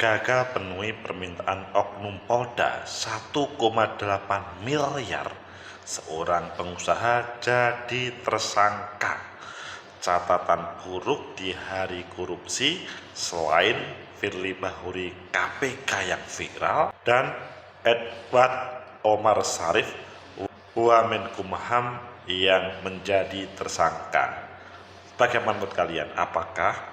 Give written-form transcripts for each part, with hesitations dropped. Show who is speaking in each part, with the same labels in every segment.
Speaker 1: gagal penuhi permintaan Oknum Polda 1,8 miliar, seorang pengusaha jadi tersangka. Catatan buruk di hari korupsi selain Firly Bahuri KPK yang viral dan Edward Omar Syarif Wamenkumham yang menjadi tersangka. Bagaimana menurut kalian? Apakah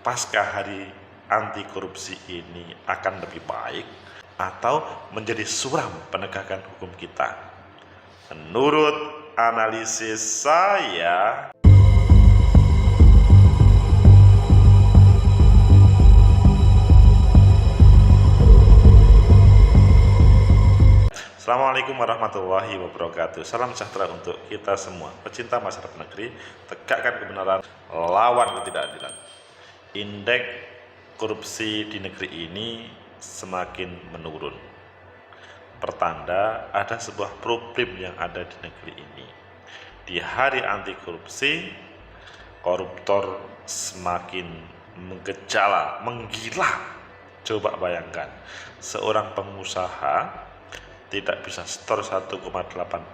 Speaker 1: pasca hari anti korupsi ini akan lebih baik atau menjadi suram penegakan hukum kita? Menurut analisis saya, Assalamualaikum warahmatullahi wabarakatuh. Salam sejahtera untuk kita semua, pecinta masyarakat negeri. Tegakkan kebenaran, lawan ketidakadilan. Indeks korupsi di negeri ini semakin menurun. Pertanda ada sebuah problem yang ada di negeri ini. Di hari anti korupsi, koruptor semakin menggejala, menggila. Coba bayangkan, seorang pengusaha tidak bisa setor 1,8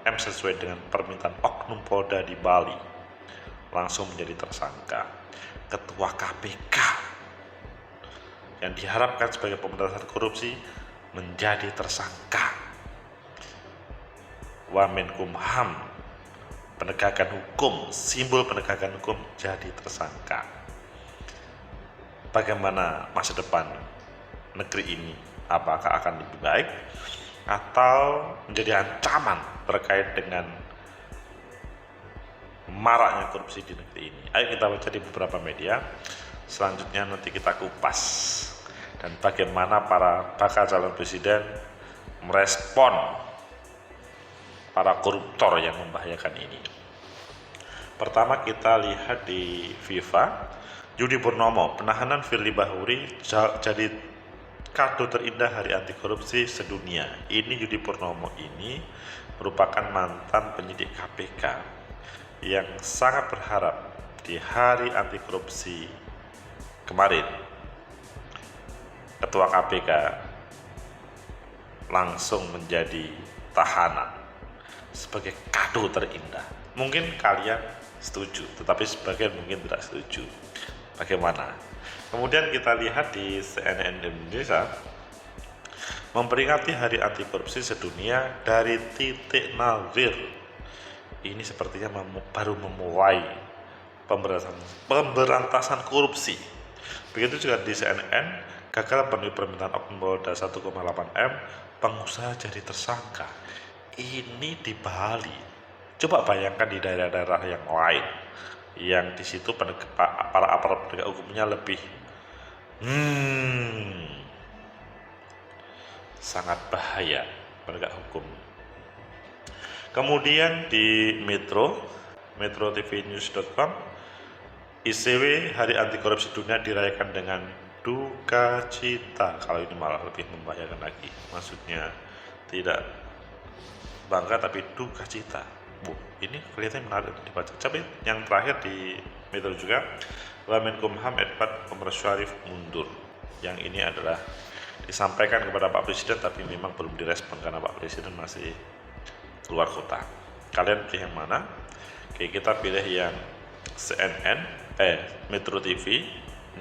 Speaker 1: M sesuai dengan permintaan Oknum Polda di Bali, langsung menjadi tersangka. Ketua KPK yang diharapkan sebagai pemberantasan korupsi menjadi tersangka. Wamenkumham, penegakan hukum, simbol penegakan hukum, jadi tersangka. Bagaimana masa depan negeri ini? Apakah akan lebih baik atau menjadi ancaman terkait dengan maraknya korupsi di negeri ini? Ayo kita baca di beberapa media. Selanjutnya nanti kita kupas dan bagaimana para bakal calon presiden merespon para koruptor yang membahayakan ini. Pertama kita lihat di Viva, Yudi Purnomo, penahanan Firly Bahuri jadi kado terindah hari anti korupsi sedunia. Ini Yudi Purnomo ini merupakan mantan penyidik KPK yang sangat berharap di hari anti korupsi kemarin Ketua KPK langsung menjadi tahanan sebagai kado terindah. Mungkin kalian setuju, tetapi sebagian mungkin tidak setuju. Bagaimana? Kemudian kita lihat di CNN Indonesia, memperingati hari anti korupsi sedunia dari titik nalir. Ini sepertinya baru memulai pemberantasan korupsi. Begitu juga di CNN, gagal penuhi permintaan Oknum Polda 1,8 M, pengusaha jadi tersangka. Ini di Bali. Coba bayangkan di daerah-daerah yang lain, yang di situ para aparat penegak hukumnya lebih sangat bahaya penegak hukum. Kemudian di metrotvnews.com, ICW Hari Anti Korupsi Dunia dirayakan dengan duka cita. Kalau ini malah lebih membahayakan lagi, maksudnya tidak bangga tapi duka cita. Ini kelihatannya menarik untuk dibaca. Tapi yang terakhir di Metro juga, Wamenkumham Edward Omar Syarif mundur. Yang ini adalah disampaikan kepada Pak Presiden tapi memang belum direspon karena Pak Presiden masih keluar kota. Kalian pilih yang mana? Oke, kita pilih yang CNN, Metro TV,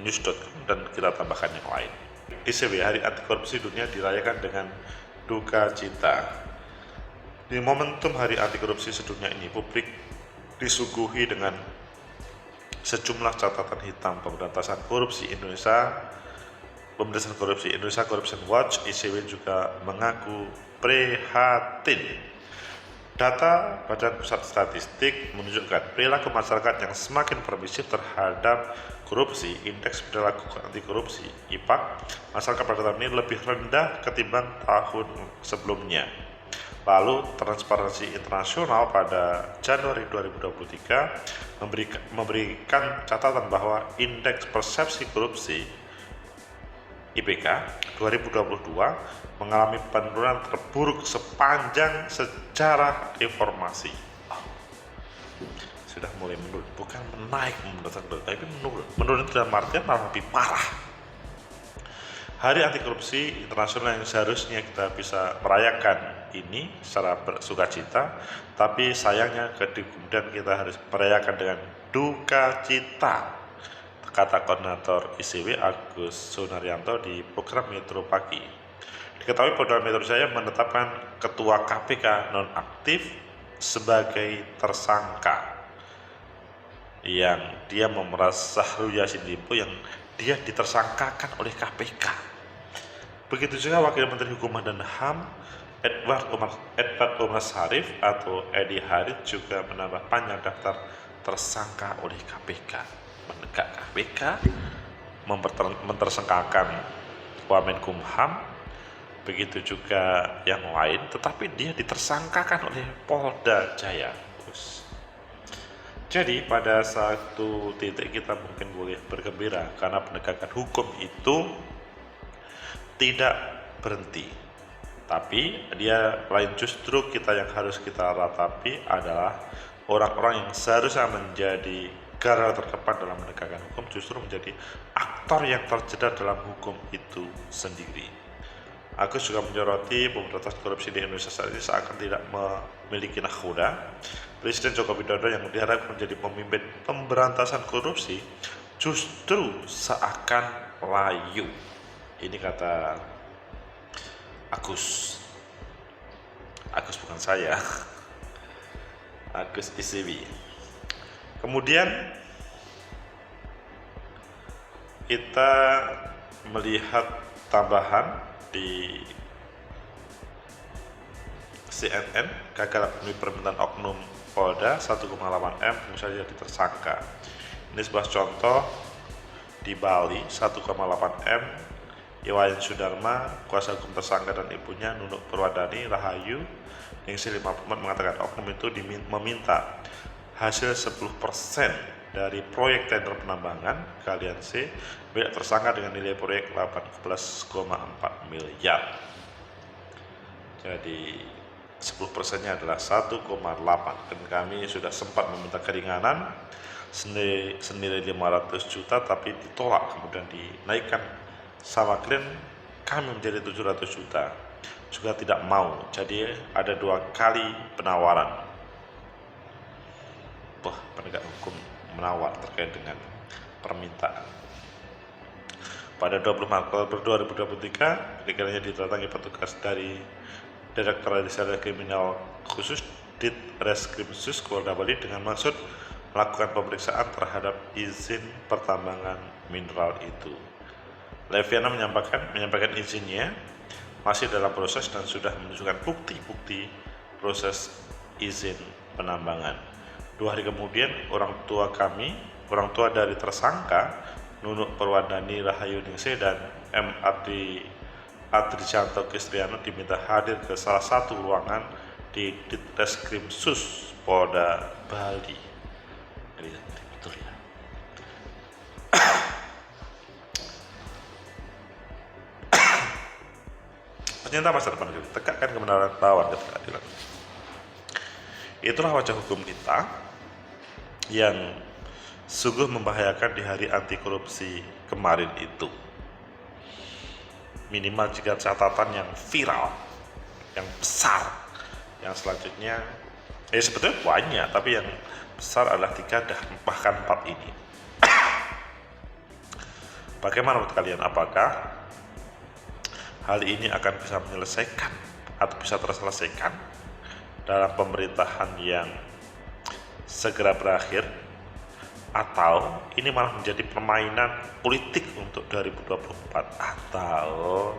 Speaker 1: News.com, dan kita tambahkan yang lain. ICW Hari Anti Korupsi Dunia dirayakan dengan duka cita. Di momentum Hari Anti Korupsi sedunia ini, publik disuguhi dengan sejumlah catatan hitam pemberantasan korupsi Indonesia. Pemberantasan korupsi Indonesia Corruption Watch, ICW juga mengaku prihatin. Data Badan Pusat Statistik menunjukkan perilaku masyarakat yang semakin permisif terhadap korupsi. Indeks perilaku anti korupsi (IPAK) masyarakat pada tahun ini lebih rendah ketimbang tahun sebelumnya. Lalu Transparansi Internasional pada Januari 2023 memberikan catatan bahwa indeks persepsi korupsi IPK 2022 mengalami penurunan terburuk sepanjang sejarah reformasi. Sudah mulai menurun, bukan menaik, tapi menurun. Menurun dalam artian malah lebih parah. Hari Anti Korupsi Internasional yang seharusnya kita bisa merayakan ini secara bersukacita, tapi sayangnya kemudian kita harus merayakan dengan duka cita, kata koordinator ICW Agus Sunaryanto di program Metro Pagi. Diketahui Polda Metro Jaya menetapkan Ketua KPK nonaktif sebagai tersangka yang dia memeras Syahrul Yassin Limpo yang dia ditersangkakan oleh KPK. Begitu juga Wakil Menteri Hukum dan HAM Edward Omar Syarif atau Edi Harith juga menambah panjang daftar tersangka oleh KPK. Menegak KPK, mentersangkakan Wamenkumham, begitu juga yang lain, tetapi dia ditersangkakan oleh Polda Jaya. Jadi pada satu titik kita mungkin boleh bergembira karena penegakan hukum itu tidak berhenti. Tapi dia lain, justru kita yang harus kita ratapi adalah orang-orang yang seharusnya menjadi garda terdepan dalam penegakan hukum justru menjadi aktor yang terjerat dalam hukum itu sendiri. Agus juga menyoroti pemberantasan korupsi di Indonesia saat ini seakan tidak memiliki nahkoda. Presiden Joko Widodo yang diharapkan menjadi pemimpin pemberantasan korupsi justru seakan layu. Ini kata Agus. Agus bukan saya. Agus ICW. Kemudian kita melihat tambahan di CNN, gagal memenuhi permintaan oknum Polda 1,8 M pengusaha jadi tersangka. Ini sebuah contoh di Bali 1,8 M. Iwayan Sudarma, kuasa hukum tersangka dan ibunya Nunuk Purwadani Rahayu Ningsih 54 mengatakan oknum itu meminta hasil 10% dari proyek tender penambangan Galian C milik tersangka dengan nilai proyek 18,4 miliar. Jadi 10%-nya adalah 1,8, dan kami sudah sempat meminta keringanan senilai 500 juta tapi ditolak, kemudian dinaikkan sama klien kami menjadi 700 juta, juga tidak mau. Jadi ada 2 kali penawaran. Wah, penegak hukum menawar terkait dengan permintaan. Pada 20 Maret 2023, pikirannya didatangi petugas dari Direktorat Reserse Kriminal Khusus Ditreskrimsus Polda Bali dengan maksud melakukan pemeriksaan terhadap izin pertambangan mineral itu. Leviana menyampaikan izinnya masih dalam proses dan sudah menunjukkan bukti-bukti proses izin penambangan. 2 hari kemudian orang tua dari tersangka Nunuk Purwadani Rahayu Ningsih dan M. Adrijanto Kristiano diminta hadir ke salah satu ruangan di Ditreskrimsus Polda Bali. Betul ya. Ternyata masa depan kita tegakkan kebenaran, lawan ketidakadilan. Itulah wajah hukum kita yang sungguh membahayakan di hari anti korupsi kemarin itu. Minimal jika catatan yang viral, yang besar, yang selanjutnya sebetulnya banyak, tapi yang besar adalah 3 bahkan 4 ini. Bagaimana menurut kalian, apakah hal ini akan bisa menyelesaikan atau bisa terselesaikan dalam pemerintahan yang segera berakhir, atau ini malah menjadi permainan politik untuk 2024, atau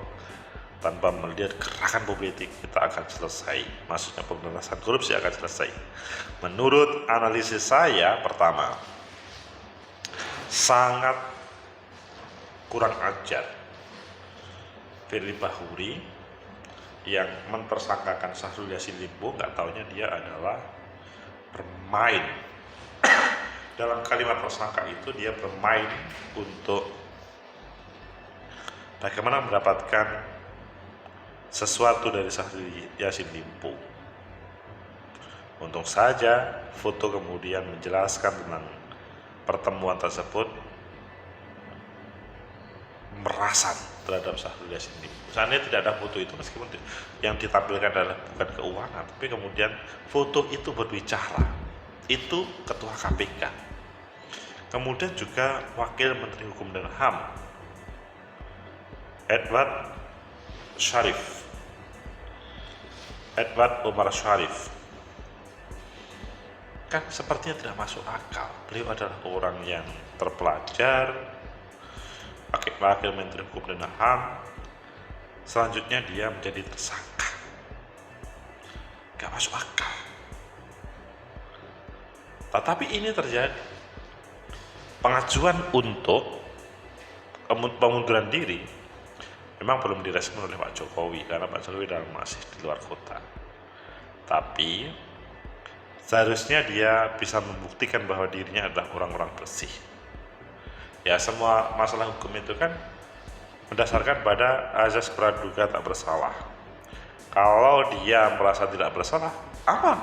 Speaker 1: tanpa melihat gerakan politik kita akan selesai, maksudnya pemberantasan korupsi akan selesai? Menurut analisis saya, pertama, sangat kurang ajar Firly Bahuri yang mentersangkakan Syahrul Yassin Limpo, nggak taunya dia adalah bermain. Dalam kalimat tersangka itu dia bermain untuk bagaimana mendapatkan sesuatu dari Syahrul Yassin Limpo. Untung saja foto kemudian menjelaskan tentang pertemuan tersebut merasan terhadap Syahrul Yassin Limpo. Seandainya tidak ada foto itu, meskipun yang ditampilkan adalah bukan keuangan, tapi kemudian foto itu berbicara. Itu Ketua KPK. Kemudian juga Wakil Menteri Hukum dan HAM, Edward Omar Syarif. Kan sepertinya tidak masuk akal. Beliau adalah orang yang terpelajar, Wakil Menteri Hukum dan HAM, selanjutnya dia menjadi tersangka. Gak masuk akal. Tetapi ini terjadi. Pengajuan untuk pengunduran diri memang belum direspon oleh Pak Jokowi, karena Pak Jokowi masih di luar kota. Tapi seharusnya dia bisa membuktikan bahwa dirinya adalah orang-orang bersih. Ya, semua masalah hukum itu kan berdasarkan pada azas praduga tak bersalah. Kalau dia merasa tidak bersalah, aman.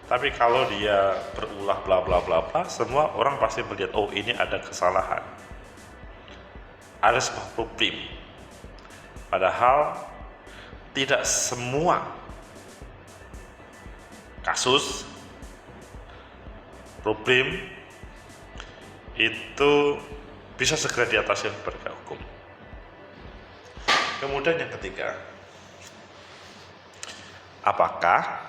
Speaker 1: Tapi kalau dia berulah bla bla bla bla, semua orang pasti melihat, oh ini ada kesalahan, ada sebuah problem. Padahal tidak semua kasus problem itu bisa segera diatasi oleh penegak hukum. Kemudian yang ketiga, apakah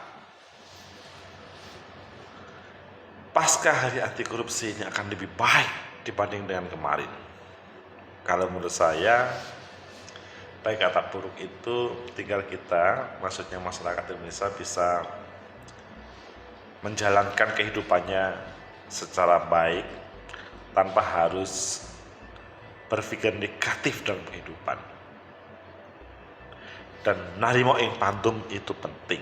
Speaker 1: pasca hari anti korupsi ini akan lebih baik dibanding dengan kemarin? Kalau menurut saya, baik atau buruk itu tinggal kita, maksudnya masyarakat Indonesia, bisa menjalankan kehidupannya secara baik tanpa harus berpikir negatif dalam kehidupan. Dan narimo ing pandum itu penting,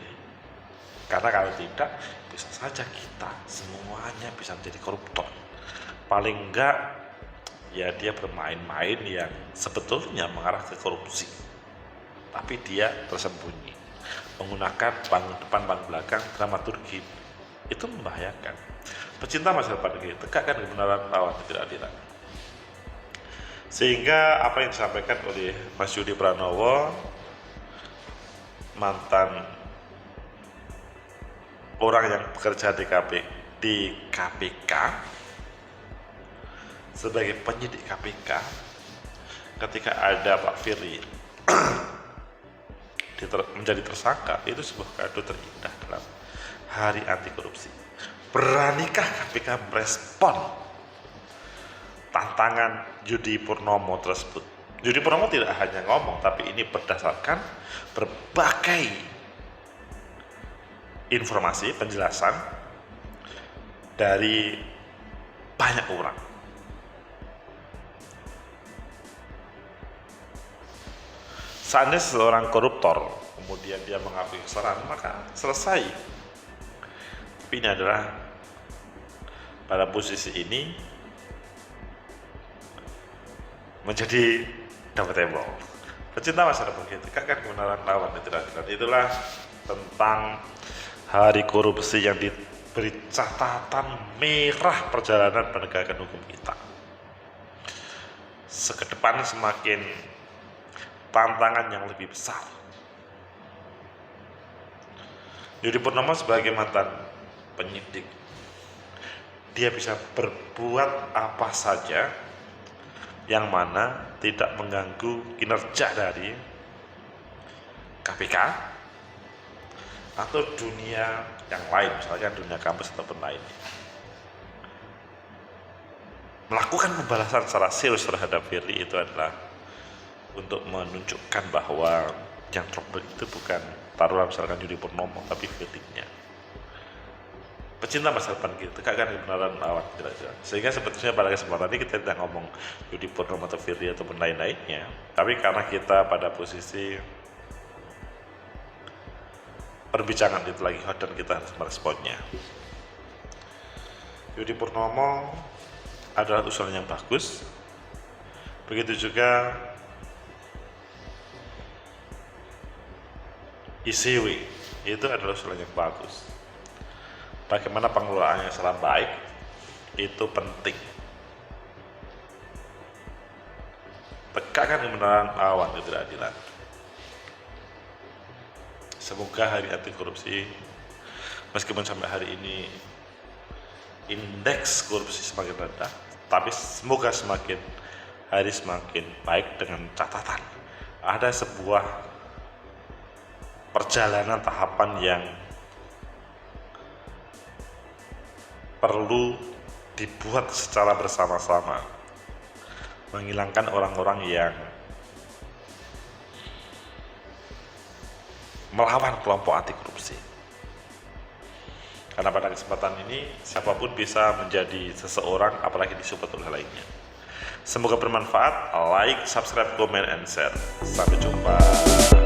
Speaker 1: karena kalau tidak bisa saja kita semuanya bisa menjadi koruptor. Paling enggak ya dia bermain-main yang sebetulnya mengarah ke korupsi, tapi dia tersembunyi menggunakan panggung depan panggung belakang dramaturgi. Itu membahayakan. Pecinta masa depan negeri, tegakkan kebenaran, lawan ketidakadilan. Sehingga apa yang disampaikan oleh Mas Yudi Pranowo, mantan orang yang bekerja di KPK sebagai penyidik KPK, ketika ada Pak Firly menjadi tersangka, itu sebuah kado terindah dalam hari anti korupsi. Beranikah KPK merespon tantangan Yudi Purnomo tersebut? Yudi Purnomo tidak hanya ngomong, tapi ini berdasarkan berbagai informasi, penjelasan dari banyak orang. Seandainya seorang koruptor kemudian dia mengakui kesalahan, maka selesai. Tapi ini adalah pada posisi ini menjadi debatable. Pecinta masa depan kita, tegakkan kebenaran, lawan ketidakadilan. Itulah tentang hari korupsi yang diberi catatan merah perjalanan penegakan hukum kita. Sekedepan semakin tantangan yang lebih besar. Yudi Purnomo sebagai mantan penyidik, dia bisa berbuat apa saja yang mana tidak mengganggu kinerja dari KPK atau dunia yang lain, misalkan dunia kampus ataupun lainnya. Melakukan pembalasan secara serius terhadap Firly itu adalah untuk menunjukkan bahwa yang trouble itu bukan taruhlah misalkan Yudi Purnomo, tapi Firly-nya. Pecinta masa depan kita, tegakkan kebenaran, lawan ketidakadilan. Sehingga sebetulnya pada kesempatan ini kita tidak ngomong Yudi Purnomo atau Firly ataupun lain-lainnya, tapi karena kita pada posisi perbincangan itu lagi hot dan kita harus meresponnya. Yudi Purnomo adalah usulan yang bagus. Begitu juga ICW itu adalah usulan yang bagus. Bagaimana pengelolaannya secara baik itu penting. Tegakkan menegakkan kebenaran lawan ketidakadilan. Semoga hari anti korupsi, meskipun sampai hari ini indeks korupsi semakin rendah, tapi semoga semakin hari semakin baik, dengan catatan ada sebuah perjalanan tahapan yang perlu dibuat secara bersama-sama, menghilangkan orang-orang yang melawan kelompok anti korupsi. Karena pada kesempatan ini siapapun bisa menjadi seseorang, apalagi disupport oleh lainnya. Semoga bermanfaat. Like, subscribe, comment, and share. Sampai jumpa.